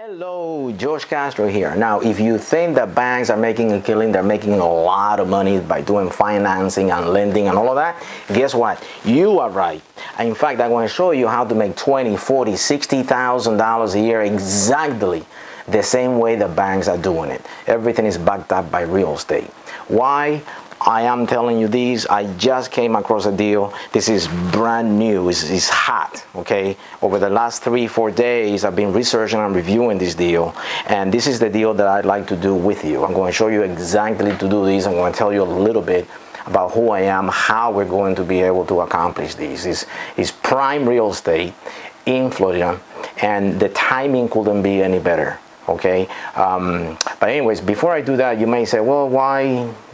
Hello, George Castro here. Now, if you think that banks are making a killing, they're making a lot of money by doing financing and lending and all of that, guess what? You are right. In fact, I'm going to show you how to make $20,000, $40,000, $60,000 a year exactly the same way the banks are doing it. Everything is backed up by real estate. Why? I am telling you this. I just came across a deal. This is brand new. It's hot, okay? Over the last 3-4 days, I've been researching and reviewing this deal, and this is the deal that I'd like to do with you. I'm going to show you exactly to do this. I'm going to tell you a little bit about who I am, how we're going to be able to accomplish this. It's prime real estate in Florida, and the timing couldn't be any better. Okay, but anyways, before I do that, you may say, well,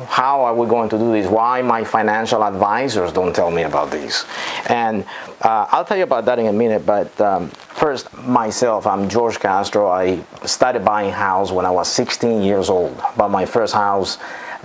how are we going to do this? Why my financial advisors don't tell me about this? And I'll tell you about that in a minute, but first, myself, I'm George Castro. I started buying house when I was 16 years old. Bought my first house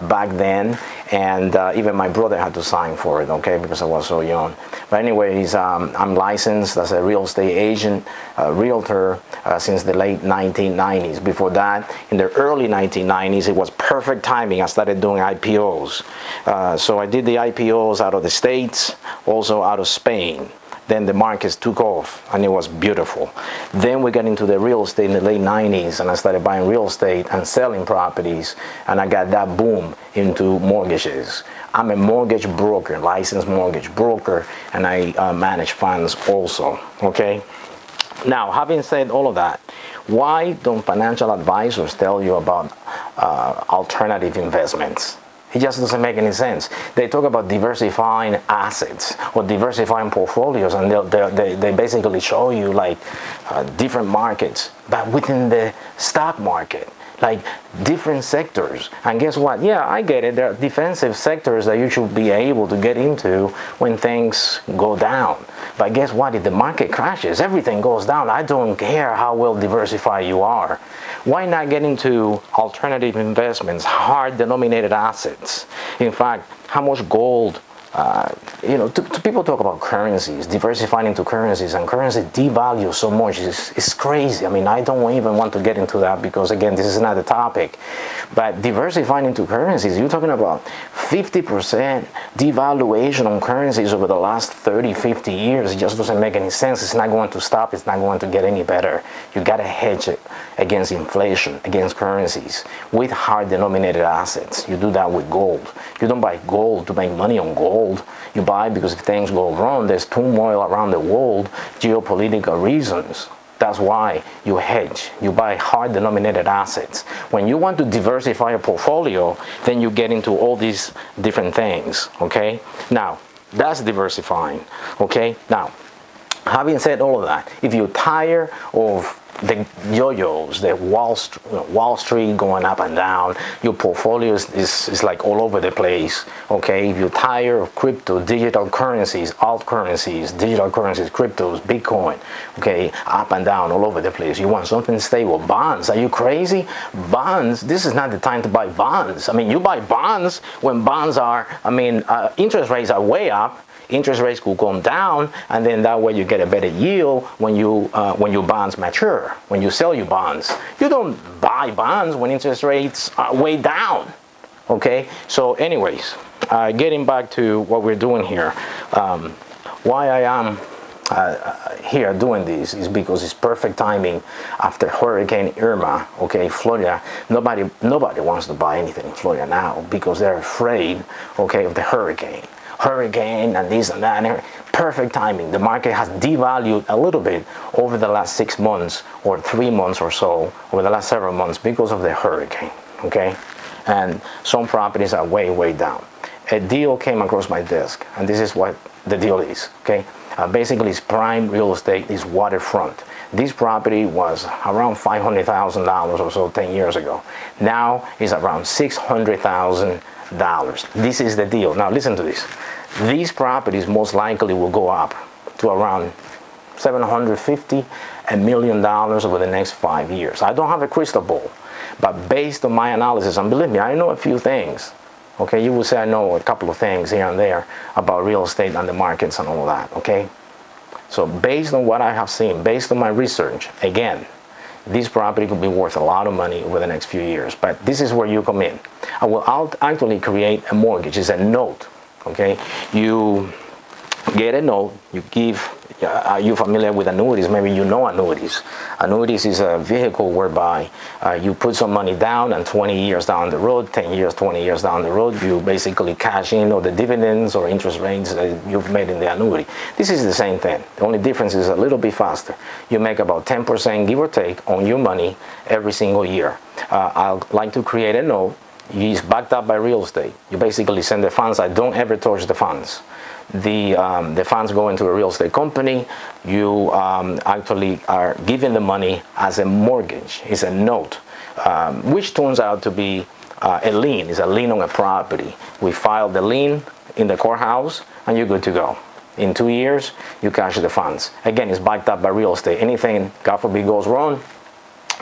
back then, and even my brother had to sign for it, okay, because I was so young. But anyways, I'm licensed as a real estate agent, realtor, since the late 1990s. Before that, in the early 1990s, it was perfect timing. I started doing IPOs. So I did the IPOs out of the States, also out of Spain. Then the markets took off, and it was beautiful. Then we got into the real estate in the late 90s, and I started buying real estate and selling properties, and I got that boom into mortgages. I'm a mortgage broker, licensed mortgage broker, and I manage funds also, okay? Now, having said all of that, why don't financial advisors tell you about alternative investments? It just doesn't make any sense. They talk about diversifying assets or diversifying portfolios, and they basically show you like different markets, but within the stock market, like different sectors. And guess what? Yeah, I get it. There are defensive sectors that you should be able to get into when things go down. But guess what? If the market crashes, everything goes down. I don't care how well diversified you are. Why not get into alternative investments, hard denominated assets? In fact, how much gold, people talk about currencies, diversifying into currencies, and currency devalues so much. It's crazy. I mean, I don't even want to get into that because, again, this is not the topic. But diversifying into currencies, you're talking about 50% devaluation on currencies over the last 30, 50 years. It just doesn't make any sense. It's not going to stop. It's not going to get any better. You got to hedge it against inflation, against currencies, with hard denominated assets. You do that with gold. You don't buy gold to make money on gold. You buy because if things go wrong, there's turmoil around the world, geopolitical reasons. That's why you hedge. You buy hard denominated assets. When you want to diversify your portfolio, then you get into all these different things, okay? Now, that's diversifying, okay? Now, having said all of that, if you're tired of the yo-yos, the Wall Street going up and down, your portfolio is like all over the place, okay? If you're tired of crypto, digital currencies, alt currencies, digital currencies, cryptos, Bitcoin, okay, up and down, all over the place, you want something stable. Bonds, are you crazy? Bonds, this is not the time to buy bonds. I mean, you buy bonds when bonds are, interest rates are way up. Interest rates could come down, and then that way you get a better yield when your bonds mature, when you sell your bonds. You don't buy bonds when interest rates are way down, okay? So anyways, getting back to what we're doing here, why I am here doing this is because it's perfect timing after Hurricane Irma, okay? Florida, nobody wants to buy anything in Florida now because they're afraid, okay, of the hurricane and this and that. And perfect timing. The market has devalued a little bit over the last 6 months or 3 months or so, over the last several months because of the hurricane, okay? And some properties are way down. A deal came across my desk, and this is what the deal is, okay? Basically, it's prime real estate, it's waterfront. This property was around $500,000 or so 10 years ago. Now it's around $600,000. This is the deal. Now listen to this. These properties most likely will go up to around $750 million over the next 5 years. I don't have a crystal ball, but based on my analysis, and believe me, I know a few things. Okay, you will say I know a couple of things here and there about real estate and the markets and all that. Okay, so based on what I have seen, based on my research, again, this property could be worth a lot of money over the next few years. But this is where you come in. I will actually create a mortgage. It's a note, okay? You get a note, you give, are you familiar with annuities? Maybe you know annuities. Annuities is a vehicle whereby you put some money down, and 20 years down the road, 10 years, 20 years down the road, you basically cash in all the dividends or interest rates that you've made in the annuity. This is the same thing. The only difference is a little bit faster. You make about 10%, give or take, on your money every single year. I'd like to create a note. It's backed up by real estate. You basically send the funds. I don't ever touch the funds. The funds go into a real estate company. You actually are giving the money as a mortgage. It's a note, which turns out to be a lien. It's a lien on a property. We file the lien in the courthouse, and you're good to go. In 2 years, you cash the funds. Again, it's backed up by real estate. Anything, God forbid, goes wrong,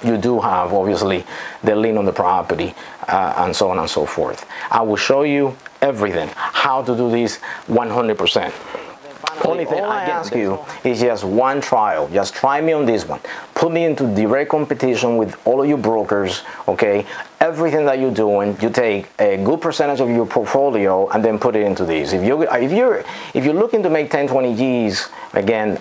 you do have, obviously, the lien on the property, and so on and so forth. I will show you everything, how to do this 100%. Only thing I ask you is just one trial. Just try me on this one. Put me into direct competition with all of your brokers, okay? Everything that you're doing, you take a good percentage of your portfolio and then put it into these. If you're looking to make 10, 20 G's, again,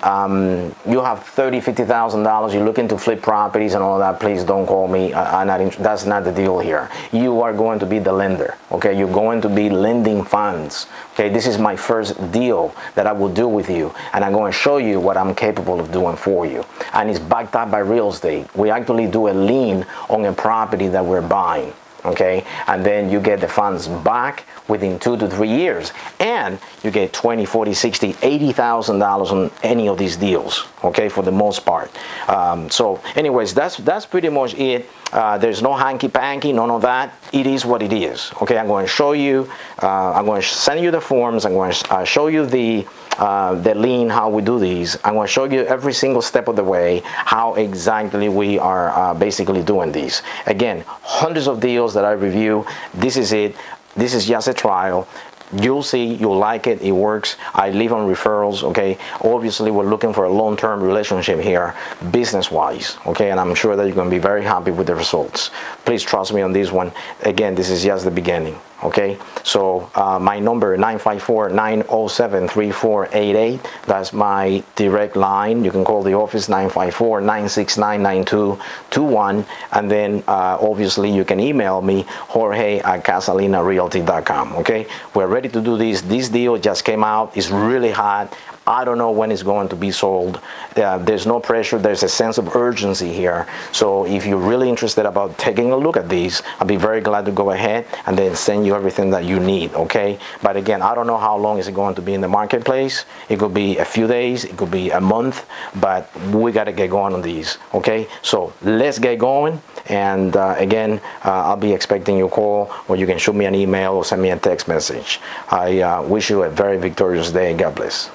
you have $30,000, $50,000, you're looking to flip properties and all that, please don't call me. That's not the deal here. You are going to be the lender, okay? You're going to be lending funds, okay? This is my first deal that I will do with you, and I'm going to show you what I'm capable of doing for you. And it's backed up by real estate. We actually do a lien on a property that we're buying, okay? And then you get the funds back within 2 to 3 years, and you get $20,000, $40,000, $60,000, $80,000 on any of these deals, okay, for the most part. So anyways, that's pretty much it. There's no hanky-panky, none of that. It is what it is, okay? I'm going to show you, I'm going to send you the forms, I'm going to show you the lien, how we do these. I'm going to show you every single step of the way how exactly we are basically doing these. Again, hundreds of deals that I review. This is it. This is just a trial. You'll see, you'll like it, it works. I live on referrals, okay? Obviously, we're looking for a long-term relationship here, business-wise, okay? And I'm sure that you're going to be very happy with the results. Please trust me on this one. Again, this is just the beginning, okay? So my number, 954-907-3488. That's my direct line. You can call the office, 954-969-9221. And then, obviously, you can email me, jorge@casalinarealty.com, okay? We're ready to do this. This deal just came out. It's really hot. I don't know when it's going to be sold. There's no pressure. There's a sense of urgency here. So if you're really interested about taking a look at these, I'll be very glad to go ahead and then send you everything that you need, okay? But again, I don't know how long is it going to be in the marketplace. It could be a few days. It could be a month. But we got to get going on these, okay? So let's get going. And again, I'll be expecting your call, or you can shoot me an email or send me a text message. I wish you a very victorious day. God bless.